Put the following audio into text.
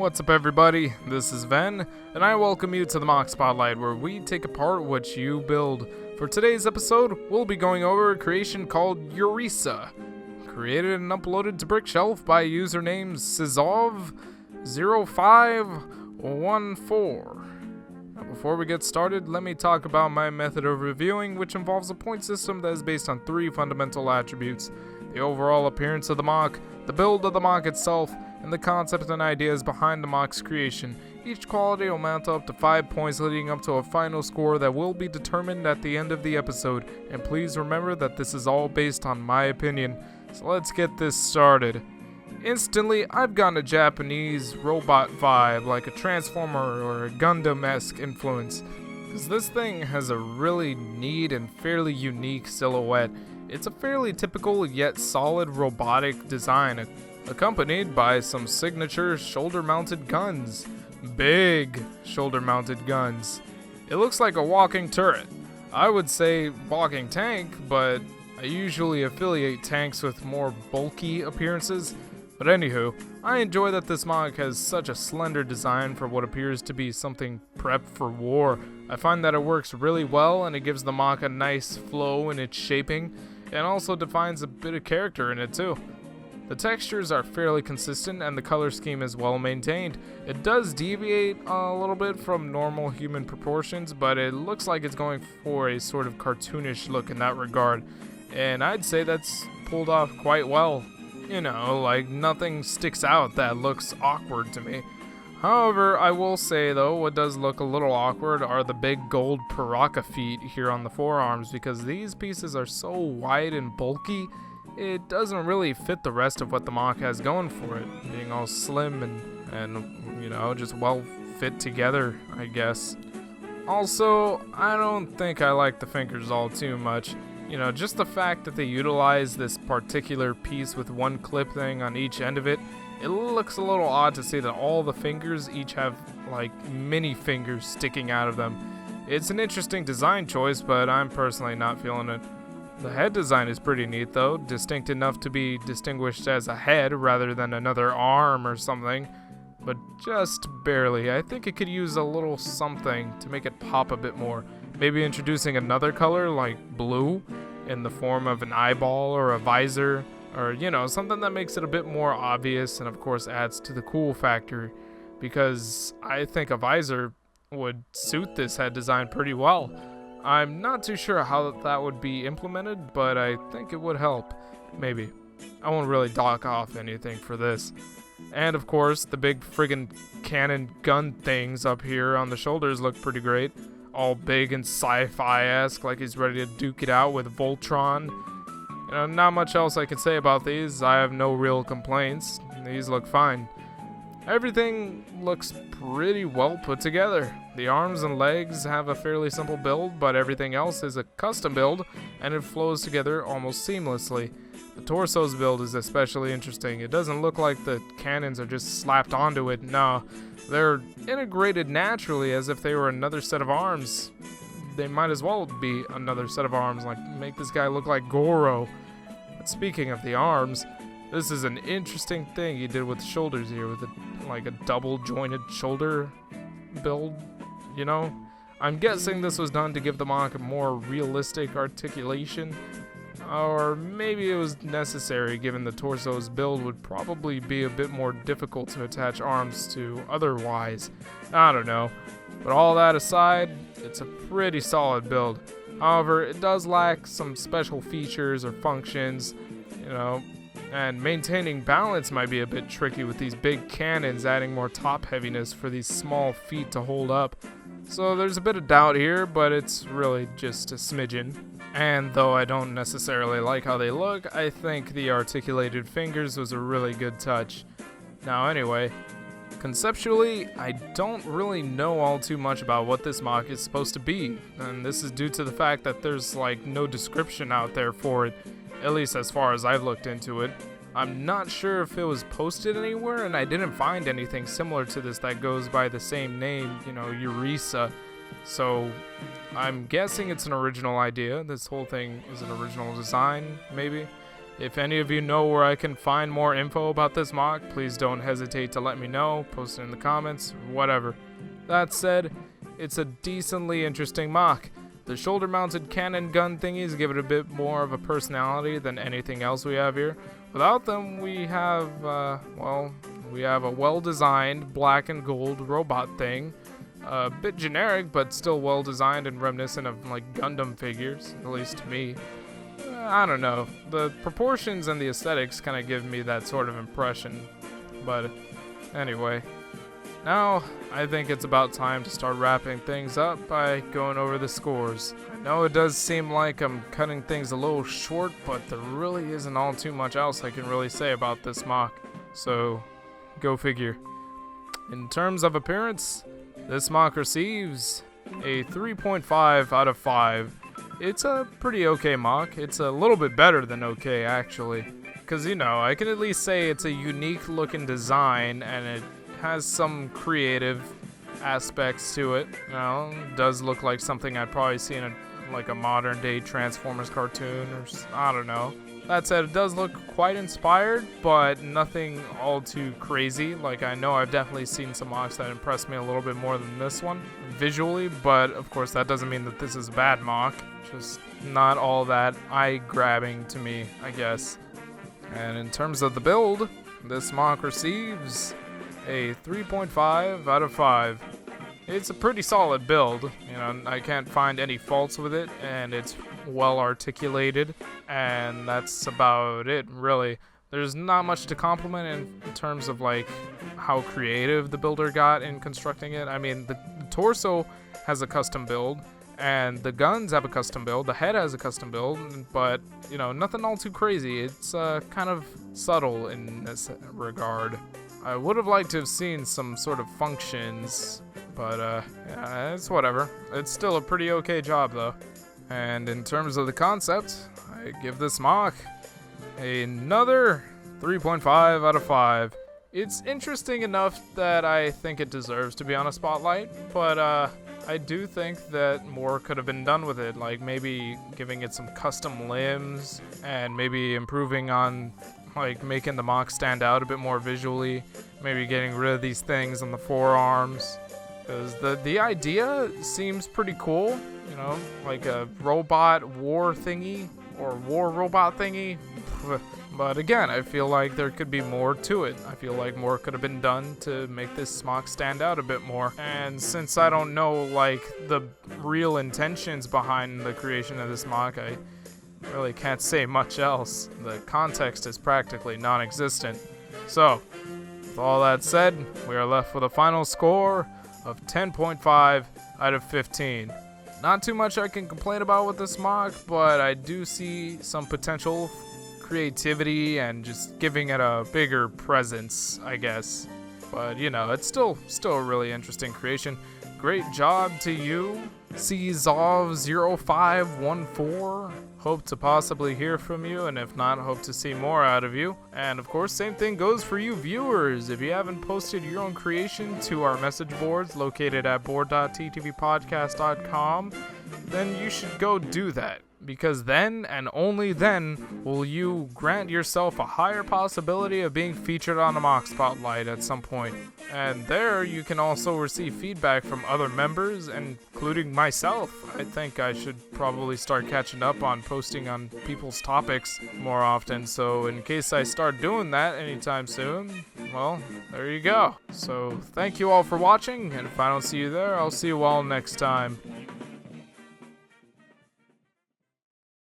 What's up everybody, this is Ven, and I welcome you to the MOC Spotlight, where we take apart what you build. For today's episode, we'll be going over a creation called eURESA, created and uploaded to brickshelf by username cezov0514. Now before we get started, let me talk about my method of reviewing, which involves a point system that is based on three fundamental attributes: the overall appearance of the MOC, the build of the MOC itself, and the concept and ideas behind the MOC's creation. Each quality will mount up to 5 points, leading up to a final score that will be determined at the end of the episode. And please remember that this is all based on my opinion. So let's get this started. Instantly, I've gotten a Japanese robot vibe, like a Transformer or a Gundam-esque influence, because this thing has a really neat and fairly unique silhouette. It's a fairly typical yet solid robotic design, accompanied by some signature shoulder-mounted guns. Big shoulder-mounted guns. It looks like a walking turret. I would say walking tank, but I usually affiliate tanks with more bulky appearances. But anywho, I enjoy that this MOC has such a slender design for what appears to be something prepped for war. I find that it works really well, and it gives the MOC a nice flow in its shaping, and also defines a bit of character in it too. The textures are fairly consistent and the color scheme is well maintained. It does deviate a little bit from normal human proportions, but it looks like it's going for a sort of cartoonish look in that regard. And I'd say that's pulled off quite well. You know, like nothing sticks out that looks awkward to me. However, I will say though, what does look a little awkward are the big gold Paraka feet here on the forearms, because these pieces are so wide and bulky. It doesn't really fit the rest of what the MOC has going for it, being all slim and you know, just well fit together, I guess. Also, I don't think I like the fingers all too much. You know, just the fact that they utilize this particular piece with one clip thing on each end of it, it looks a little odd to see that all the fingers each have like mini fingers sticking out of them. It's an interesting design choice, but I'm personally not feeling it. The head design is pretty neat though, distinct enough to be distinguished as a head rather than another arm or something, but just barely. I think it could use a little something to make it pop a bit more. Maybe introducing another color like blue in the form of an eyeball or a visor, or you know, something that makes it a bit more obvious and of course adds to the cool factor, because I think a visor would suit this head design pretty well. I'm not too sure how that would be implemented, but I think it would help. Maybe. I won't really dock off anything for this. And of course, the big friggin' cannon gun things up here on the shoulders look pretty great. All big and sci-fi-esque, like he's ready to duke it out with Voltron. You know, not much else I can say about these. I have no real complaints. These look fine. Everything looks pretty well put together. The arms and legs have a fairly simple build, but everything else is a custom build, and it flows together almost seamlessly. The torso's build is especially interesting. It doesn't look like the cannons are just slapped onto it. No, they're integrated naturally as if they were another set of arms. They might as well be another set of arms, like make this guy look like Goro. But speaking of the arms, this is an interesting thing he did with the shoulders here, with like a double jointed shoulder build, you know? I'm guessing this was done to give the MOC a more realistic articulation, or maybe it was necessary given the torso's build would probably be a bit more difficult to attach arms to otherwise. I don't know. But all that aside, it's a pretty solid build. However, it does lack some special features or functions, you know, and maintaining balance might be a bit tricky with these big cannons adding more top heaviness for these small feet to hold up. So there's a bit of doubt here, but it's really just a smidgen. And though I don't necessarily like how they look, I think the articulated fingers was a really good touch. Now anyway, conceptually, I don't really know all too much about what this MOC is supposed to be, and this is due to the fact that there's like no description out there for it. At least as far as I've looked into it. I'm not sure if it was posted anywhere, and I didn't find anything similar to this that goes by the same name, you know, eURESA. So I'm guessing it's an original idea. This whole thing is an original design, maybe. If any of you know where I can find more info about this MOC, please don't hesitate to let me know, post it in the comments, whatever. That said, it's a decently interesting MOC. The shoulder-mounted cannon gun thingies give it a bit more of a personality than anything else we have here. Without them, we have a well-designed black and gold robot thing. A bit generic, but still well-designed and reminiscent of like Gundam figures, at least to me. I don't know. The proportions and the aesthetics kind of give me that sort of impression. But anyway, now I think it's about time to start wrapping things up by going over the scores. I know it does seem like I'm cutting things a little short, but there really isn't all too much else I can really say about this MOC. So, go figure. In terms of appearance, this MOC receives a 3.5 out of 5. It's a pretty okay MOC. It's a little bit better than okay, actually. Because, you know, I can at least say it's a unique looking design and it has some creative aspects to it. You know, it does look like something I'd probably see in a modern day Transformers cartoon or I don't know. That said, it does look quite inspired, but nothing all too crazy. Like, I know I've definitely seen some MOCs that impressed me a little bit more than this one visually, but of course that doesn't mean that this is a bad MOC. Just not all that eye-grabbing to me, I guess. And in terms of the build, this MOC receives a 3.5 out of 5. It's a pretty solid build. You know, I can't find any faults with it, and it's well articulated, and that's about it, really. There's not much to compliment in terms of like how creative the builder got in constructing it. I mean, the torso has a custom build, and the guns have a custom build, the head has a custom build, but, you know, nothing all too crazy. It's kind of subtle in this regard. I would have liked to have seen some sort of functions, but yeah, it's whatever. It's still a pretty okay job, though. And in terms of the concept, I give this MOC another 3.5 out of 5. It's interesting enough that I think it deserves to be on a spotlight, but I do think that more could have been done with it, like maybe giving it some custom limbs and maybe improving on like making the MOC stand out a bit more visually, maybe getting rid of these things on the forearms, because the idea seems pretty cool, you know, like a robot war thingy or war robot thingy. But again, I feel like there could be more to it. I feel like more could have been done to make this MOC stand out a bit more. And since I don't know like the real intentions behind the creation of this MOC, I really can't say much else. The context is practically non-existent. So, with all that said, we are left with a final score of 10.5 out of 15. Not too much I can complain about with this MOC, but I do see some potential creativity and just giving it a bigger presence, I guess. But, you know, it's still a really interesting creation. Great job to you, cezov0514. Hope to possibly hear from you, and if not, hope to see more out of you. And of course, same thing goes for you viewers. If you haven't posted your own creation to our message boards located at board.ttvpodcast.com, then you should go do that. Because then, and only then, will you grant yourself a higher possibility of being featured on a MOC Spotlight at some point. And there, you can also receive feedback from other members, including myself. I think I should probably start catching up on posting on people's topics more often, so in case I start doing that anytime soon, well, there you go. So, thank you all for watching, and if I don't see you there, I'll see you all next time.